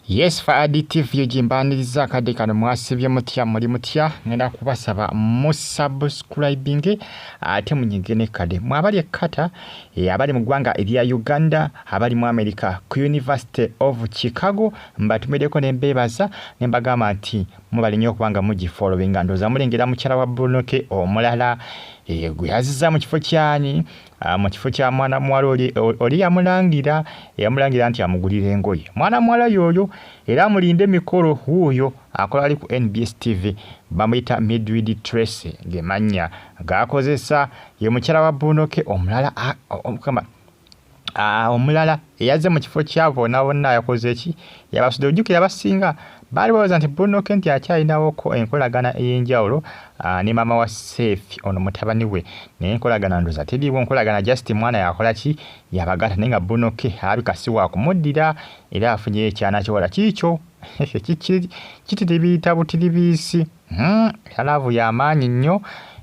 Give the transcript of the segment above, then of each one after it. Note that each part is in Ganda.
Yes, Fadi TV jimbaniriza akade kano mwasibye mutya muri mutya ngenda kubasaba musubscribing ate munyigene kade mwabali ekata abali mu gwanga erya Uganda abali mu America ku University of Chicago mbatumedeko nembebaza nembagama nti mubali nyo kubanga mugi following ndoza mulengera mukyala wa Brunoke omulala guyaziza mu kifo kyani mu kifo kya mwana mwala oli yamulangira nti amugulire engoye mwana mwala yoyo era mulinde mikoro huyo akola ali ku NBS TV bamuyita Midwid Trace gemanya gakozesa ye mukyala wa Brunoke omulala omulala yaze mu kifo kyabo nabonna yakoze eki yabasude ojukira abasinga bali baza nti Brunoke nti akyalinawo ko enkolagana ey'enjawulo ne mama wa Safe ono mutabani we n'enkolagana ndoza tediwo enkolagana just mwana yakola ki yabagata nenga Brunoke abikasiwa kumuddira era afunye ekyana kyola kicho kitibita butiribisi yalavu yamanyi nnyo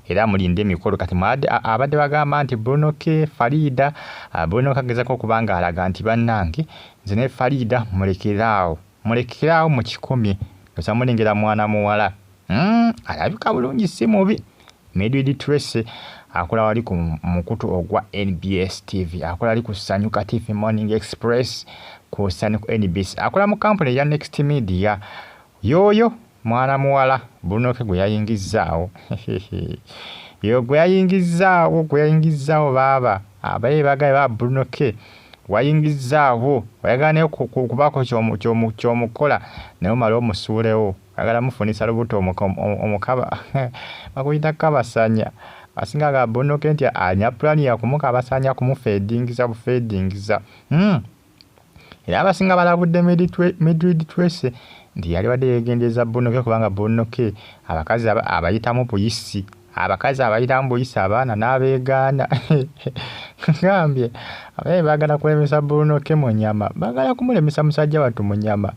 era mulinde mikolo kati abadde bagamba nti Brunoke Farida Brunoke agezako kubanga alaga nti bannange nze ne Farida mulekerawo mu kikomye osa mulengera mwana muwala alabika bulungi si mubi Midwid Trace akola wali ku mukutu ogwa NBS TV akola ali ku Sanyuka TV Morning Express ku Sanyuka NBS akola mu company ya Next Media yoyo mwana muwala Brunoke gwe yayingizaawo yo gwe yayingizaawo baba abaye bagaye ba Brunoke wayingizaawo wayagane kubako kyomukola naye omala omusuulewo agala mufunisa lubuto omukaba bakuyita kabasanya asinga ga Brunoke nti anya plan ya kumukabasanya kumufeedingiza era abasinga balabudde Midwid Trace ndi yali wadde yegendeza Brunoke kubanga Brunoke abakazi abayitamu buyisi abaana n'abeegaana ngambye abaye bagala kulemesa Brunoke mu nyama bagala kumulemesa musajja wattu mu nyama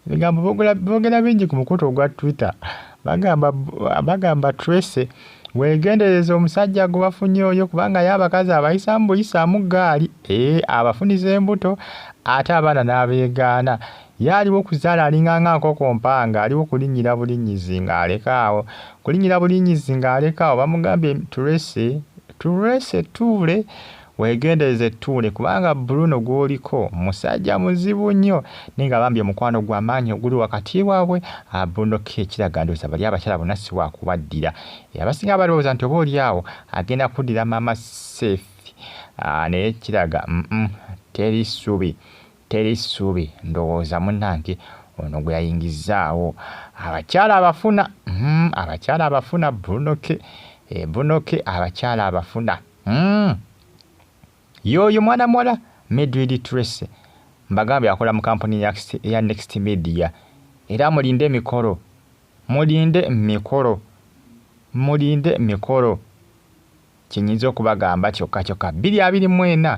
bigambo bogera bingi ku mukutu ogwa Twitter bagamba Trace wegendereza omusajja gwe bafunye oyo kubanga y'abakazi abayisamu buyisaamu gaali abafuniza embuto ate abaana n'abeegaana yaliwo okuzaala alinganga nkoko mpanga aliwo kulinyira bulinyizi ng'alekaawo bamugambye Trace tuule wegendereze tuule kubanga Bruno gwoliko musajja muzibu nnyo ninga bambye mukwano gw'amaanyi oguli wakati waabwe Brunoke ekiraga ndoza bali abakyala bonna si wakubaddira abasinga balowooza nti oba oli awo agenda kuddira mama Safe naye ekiraga teri ssubi ndowooza munnange ono gwe yayingizaawo abakyala abafuna Brunoke abakyala abafuna yoyo mwana mwala Midwid Trace mbagambye akola mu company ya Next Media era mulinde mikolo kinyinza okubagamba kyokka 224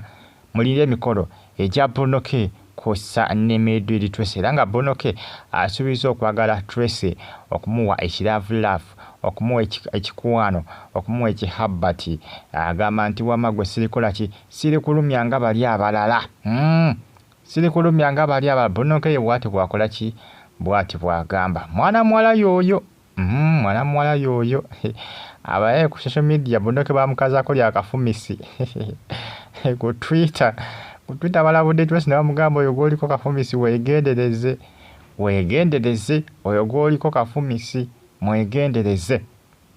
mulinde mikolo ejja Brunoke kosa ne Midwid Trace era nga Brunoke asuubiza okwagala Trace okumuwa ekiravu okumuwa ekikuwano okumuwa ekihabbati agamba nti wamagwe siri kulumya nga bali abalala Brunoke ye bwati bwakola ki bwati bwagamba mwana mwala yoyo abaye ku social media Brunoke bamukazaako lyakafumisi ku Twitter balabudde Trace nabamugamba oyo gwoliko kafumisi wegendereze oyo gwoliko kafumisi mwegendereze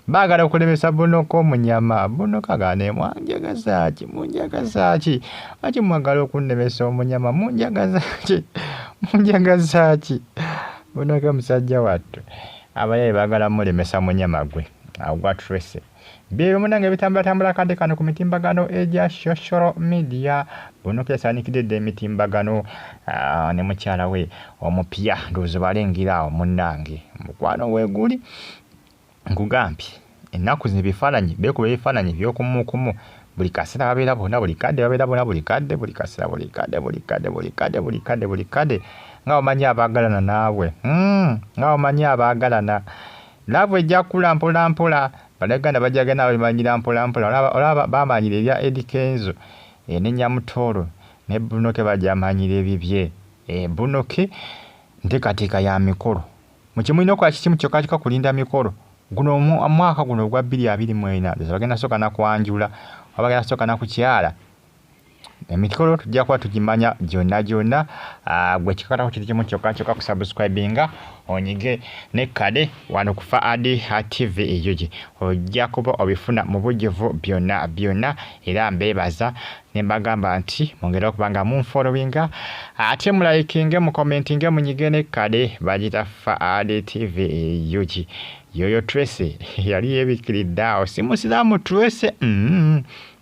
baagala okulemesa Brunoke omunyama Brunoke agane munjagazaaki lwaki mwagala okunnemesa omunyama munjagazaaki Brunoke musajja wattu abaye baagala mulemesa munyama gwe agwa Trace biro munange bitambula kade kano ku mitimbagano egya social media Brunoke yasanikidde emitimbagano ne mukyala we omupya ndowooza balengiraawo munnange mukwano weeguli nkugambye ennaku zino ebifaananyi beekuba ebifaananyi by'okumukumu buli kaseera babeera bonna buli kadde buli kadde nga omanyi abaagalana naawe laavu ejja kula mpolampola Balaganda bajagana balimanyira mpolampola olaba bamanyira ebya Eddie Kenzo ne Nyamutoolo ne Brunoke bajamanyira ebibye Bunoke nteekateeka ya mikolo mukimulina okukola kiki kyokka kulinda mikolo guno omwaka guno ogwa 2024 bagenda sooka na kwanjula oba bagenda sooka na kukyala emikolo tujja kuba tugimanya gyonna gwe kikakatako kiri kimu kyokka kusubscribinga onyige ne kale wano ku Faadi TV eyo ojja kuba obifuna mu bujjuvu byonna era mbeebaza ne mbagamba nti mwongere okuba nga munfollowinga ate mulayikinge mukomentinge munyige ne kale bagita Faadi TV eyo yoyo Tracy yali yebikiridde awo si musiraamu Tracy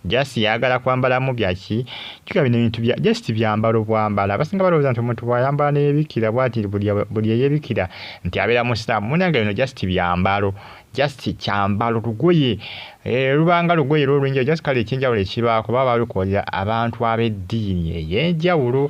just yagala kwambalamu byaki kika bino bintu bya just byambalo bwambala abasinga balowooza nti omuntu bwayambala n'ebikira bwati buli eyebikira nti abeera musiraamu munange bino just byambalo just kyambalo lugoye lubanga lugoye lw'olwinja just kale eky'enjawulo ekibaako baba balukolera abantu ab'eddiini ey'enjawulo